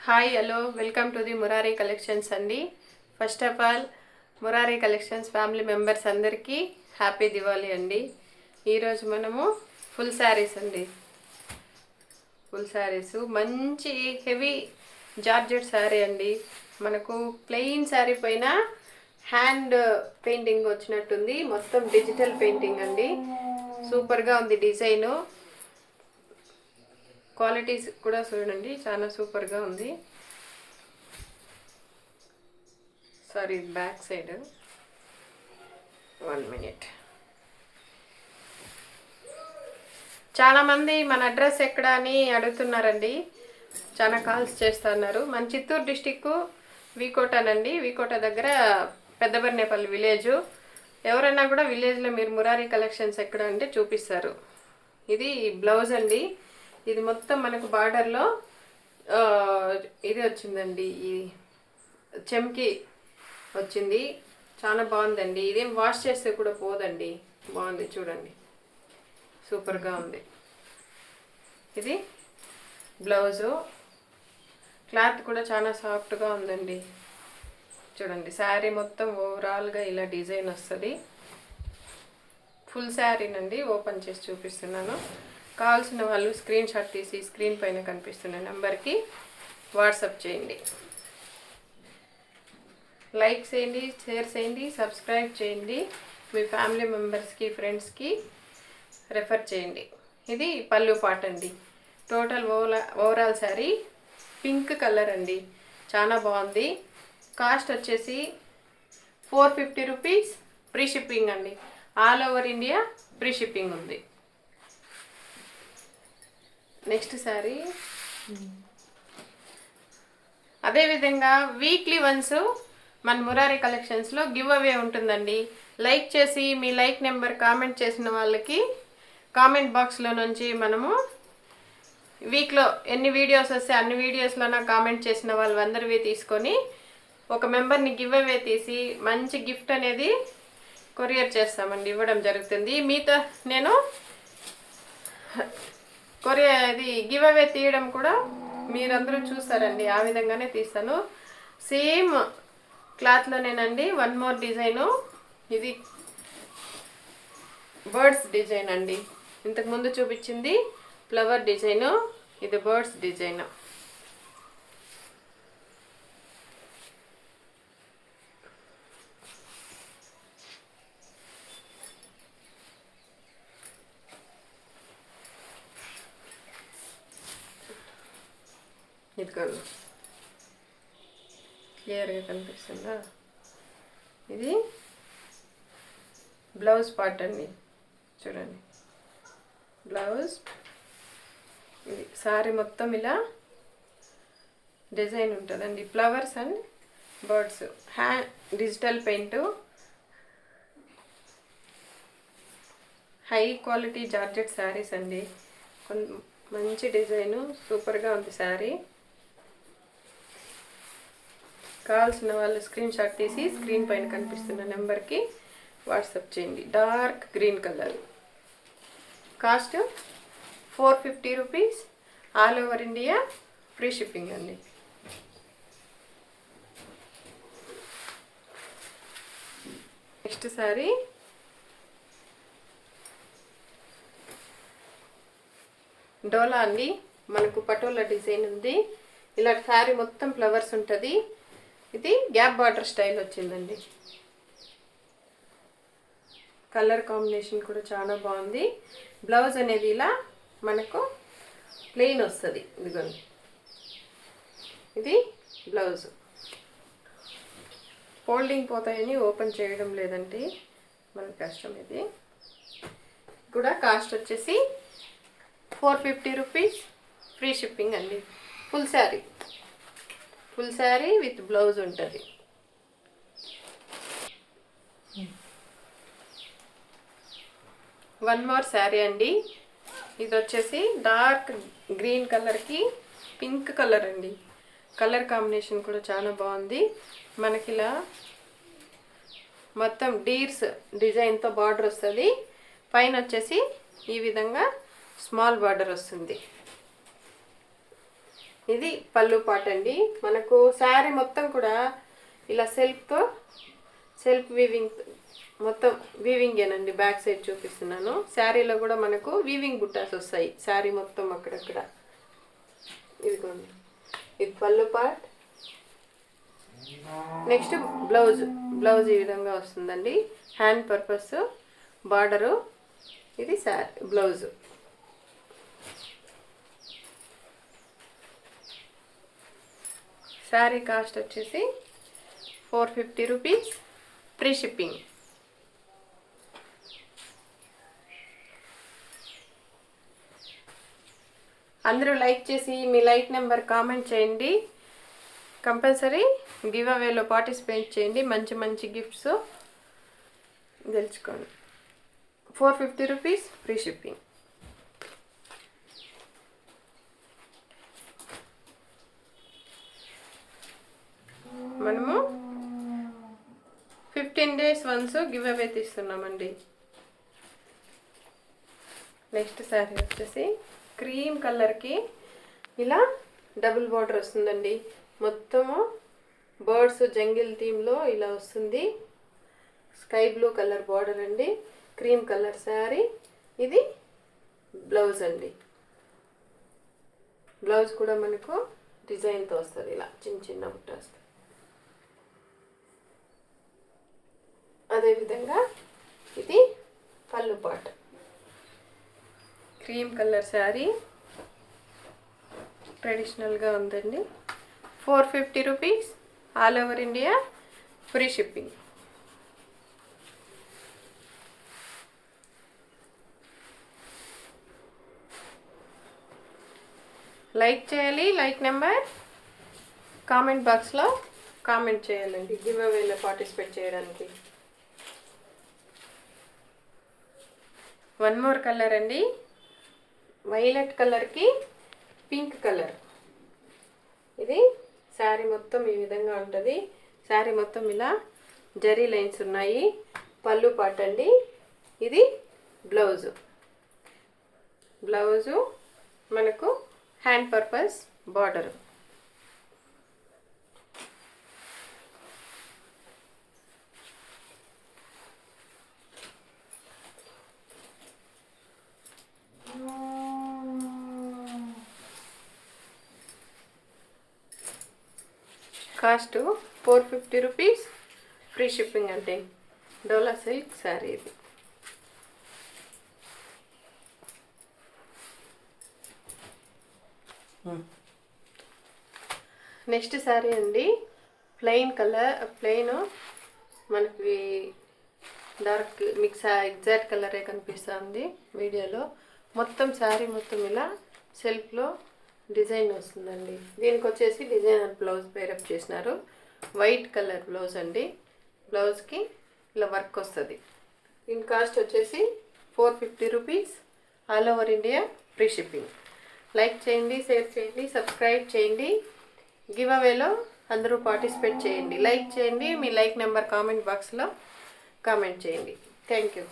Hi hello welcome to the Murari collections అండి. First of all Murari collections family members అందరికీ happy Diwali అండి. ఈరోజు మనము ఫుల్ శారీస్ అండి. ఫుల్ శారీస్ మంచి హెవీ జార్జెట్ శారీ అండి. మనకు ప్లెయిన్ శారీ పైన హ్యాండ్ పెయింటింగ్ వచ్చినట్టుంది. మొత్తం డిజిటల్ పెయింటింగ్ అండి. సూపర్గా ఉంది డిజైను. క్వాలిటీస్ కూడా చూడండి, చాలా సూపర్గా ఉంది. Sorry, back side 1 minute. చాలామంది మన అడ్రస్ ఎక్కడ అని అడుగుతున్నారండి, చాలా కాల్స్ చేస్తున్నారు. మన చిత్తూరు డిస్టిక్ వీకోటనండి. వీకోట దగ్గర పెద్దబర్నేపల్లి విలేజ్. ఎవరైనా కూడా విలేజ్లో మీరు మురారి కలెక్షన్స్ ఎక్కడ అంటే చూపిస్తారు. ఇది బ్లౌజ్ అండి. ఇది మొత్తం మనకు బార్డర్లో ఇది వచ్చిందండి, ఈ చెమ్కి వచ్చింది. చాలా బాగుందండి. ఇదేం వాష్ చేస్తే కూడా పోదండి. బాగుంది చూడండి, సూపర్గా ఉంది. ఇది బ్లౌజు. క్లాత్ కూడా చాలా సాఫ్ట్గా ఉందండి. చూడండి, శారీ మొత్తం ఓవరాల్గా ఇలా డిజైన్ వస్తుంది. ఫుల్ శారీనండి. ఓపెన్ చేసి చూపిస్తున్నాను. కావాల్సిన వాళ్ళు స్క్రీన్ షాట్ తీసి స్క్రీన్ పైన కనిపిస్తున్న నెంబర్కి వాట్సాప్ చేయండి. లైక్ చేయండి, షేర్ చేయండి, సబ్స్క్రైబ్ చేయండి. మీ ఫ్యామిలీ మెంబర్స్కి, ఫ్రెండ్స్కి రెఫర్ చేయండి. ఇది పళ్ళు పాట అండి. Total overall sari pink colour అండి. చాలా బాగుంది. కాస్ట్ వచ్చేసి 450 రూపీస్. ఫ్రీ షిప్పింగ్ అండి. All over India free shipping ఉంది. నెక్స్ట్ శారీ అదేవిధంగా వీక్లీ వన్స్ మన మురారి కలెక్షన్స్లో గివ్ అవే ఉంటుందండి. లైక్ చేసి మీ లైక్ నెంబర్ కామెంట్ చేసిన వాళ్ళకి కామెంట్ బాక్స్లో నుంచి మనము వీక్లో ఎన్ని వీడియోస్ వస్తే అన్ని వీడియోస్లోనా కామెంట్ చేసిన వాళ్ళు అందరివి తీసుకొని ఒక మెంబర్ని గివ్ అవే తీసి మంచి గిఫ్ట్ అనేది కొరియర్ చేస్తామండి, ఇవ్వడం జరుగుతుంది. మీతో నేను ఇది గివ్ అవే తీయడం కూడా మీరందరూ చూస్తారండి. ఆ విధంగానే తీస్తాను. సేమ్ క్లాత్లోనేనండి. One more design. ఇది బర్డ్స్ డిజైన్ అండి. ఇంతకుముందు చూపించింది ఫ్లవర్ డిజైను, ఇది బర్డ్స్ డిజైన్. ఇది కాదు, క్లియర్గా కనిపిస్తుందా? ఇది బ్లౌజ్ పార్ట్ అండి. చూడండి, బ్లౌజ్. ఇది సారీ మొత్తం ఇలా డిజైన్ ఉంటుందండి. Flowers and birds. Digital paint. High quality georgette saris అండి. మంచి డిజైను, సూపర్గా ఉంది శారీ. కావాల్సిన వాళ్ళు స్క్రీన్ షాట్ తీసి స్క్రీన్ పైన కనిపిస్తున్న నెంబర్కి వాట్సాప్ చేయండి. Dark green colour. Cost 450 rupees. All over India free shipping అండి. నెక్స్ట్ శారీ డోలా అండి. మనకు పటోలా డిజైన్ ఉంది. ఇలా శారీ మొత్తం ఫ్లవర్స్ ఉంటుంది. ఇది గ్యాప్ బార్డర్ స్టైల్ వచ్చిందండి. కలర్ కాంబినేషన్ కూడా చాలా బాగుంది. బ్లౌజ్ అనేది ఇలా మనకు ప్లెయిన్ వస్తుంది. ఇదిగోండి, ఇది బ్లౌజ్. ఫోల్డింగ్ పోతాయని ఓపెన్ చేయడం లేదండి, మనకు కష్టం. ఇది కూడా కాస్ట్ వచ్చేసి 450 రూపీస్. ఫ్రీ షిప్పింగ్ అండి. Full sari. Full sari with blouse ఉంటుంది. వన్ మోర్ శారీ అండి. ఇది వచ్చేసి డార్క్ గ్రీన్ కలర్కి పింక్ కలర్ అండి. కలర్ కాంబినేషన్ కూడా చాలా బాగుంది. మనకి ఇలా మొత్తం డీర్స్ డిజైన్తో బార్డర్ వస్తుంది. పైన వచ్చేసి ఈ విధంగా స్మాల్ బార్డర్ వస్తుంది. ఇది పళ్ళు పాట్ అండి. మనకు శారీ మొత్తం కూడా ఇలా సెల్ఫ్ వీవింగ్, మొత్తం వీవింగేనండి. బ్యాక్ సైడ్ చూపిస్తున్నాను. శారీలో కూడా మనకు వీవింగ్ బుట్టాస్ వస్తాయి శారీ మొత్తం అక్కడక్కడ. ఇదిగోండి, ఇది పళ్ళు పాట్. నెక్స్ట్ బ్లౌజ్ ఈ విధంగా వస్తుందండి. Hand purpose border. ఇది బ్లౌజు. శారీ కాస్ట్ వచ్చేసి 450 రూపీస్, ఫ్రీ షిప్పింగ్. అందరూ లైక్ చేసి మీ లైక్ నెంబర్ కామెంట్ చేయండి. కంపల్సరీ గివ్ అవేలో పార్టిసిపేట్ చేయండి. మంచి మంచి గిఫ్ట్స్ గెలుచుకోండి. 450 రూపీస్, ఫ్రీ షిప్పింగ్. మనము 15 days వన్స్ గివ్ అవే తీస్తున్నామండి. నెక్స్ట్ శారీ వచ్చేసి క్రీమ్ కలర్కి ఇలా డబుల్ బార్డర్ వస్తుందండి. మొత్తము బర్డ్స్ జంగిల్ థీమ్లో ఇలా వస్తుంది. స్కై బ్లూ కలర్ బార్డర్ అండి. Cream colour sari. ఇది బ్లౌజ్ అండి. బ్లౌజ్ కూడా మనకు డిజైన్తో వస్తుంది. ఇలా చిన్న చిన్న బుట్ట వస్తుంది. అదేవిధంగా ఇది పళ్ళు పాట్. క్రీమ్ కలర్ శారీ ట్రెడిషనల్గా ఉందండి. 450 rupees, all over India, free shipping. Like చేయాలి. లైక్ నెంబర్ కామెంట్ బాక్స్లో కామెంట్ చేయాలండి గివ్ అవేలో పార్టిసిపేట్ చేయడానికి. వన్ మోర్ కలర్ అండి. వైలెట్ కలర్కి పింక్ కలర్. ఇది శారీ మొత్తం ఈ విధంగా ఉంటుంది. శారీ మొత్తం ఇలా జరీ లైన్స్ ఉన్నాయి. పళ్ళు పాట్ అండి. ఇది బ్లౌజు మనకు hand purpose border. Cost 450 rupees, free shipping అండి. డోలా సిల్క్ శారీ ఇది. నెక్స్ట్ శారీ అండి. ప్లెయిన్ మనకి డార్క్ మిక్స్ ఎగ్జాక్ట్ కలరే కనిపిస్తుంది వీడియోలో. మొత్తం శారీ మొత్తం ఇలా సెల్ఫ్లో డిజైన్ వస్తుందండి. దీనికి వచ్చేసి డిజైనర్ బ్లౌజ్ పేరప్ చేసినారు. వైట్ కలర్ బ్లౌజ్ అండి. బ్లౌజ్కి ఇలా వర్క్ వస్తుంది. దీని కాస్ట్ వచ్చేసి 450 rupees, all over India, free shipping. Like చేయండి, షేర్ చేయండి, సబ్స్క్రైబ్ చేయండి. గివ్ అవేలో అందరూ పార్టిసిపేట్ చేయండి. లైక్ చేయండి. మీ లైక్ నెంబర్ కామెంట్ బాక్స్లో కామెంట్ చేయండి. Thank you.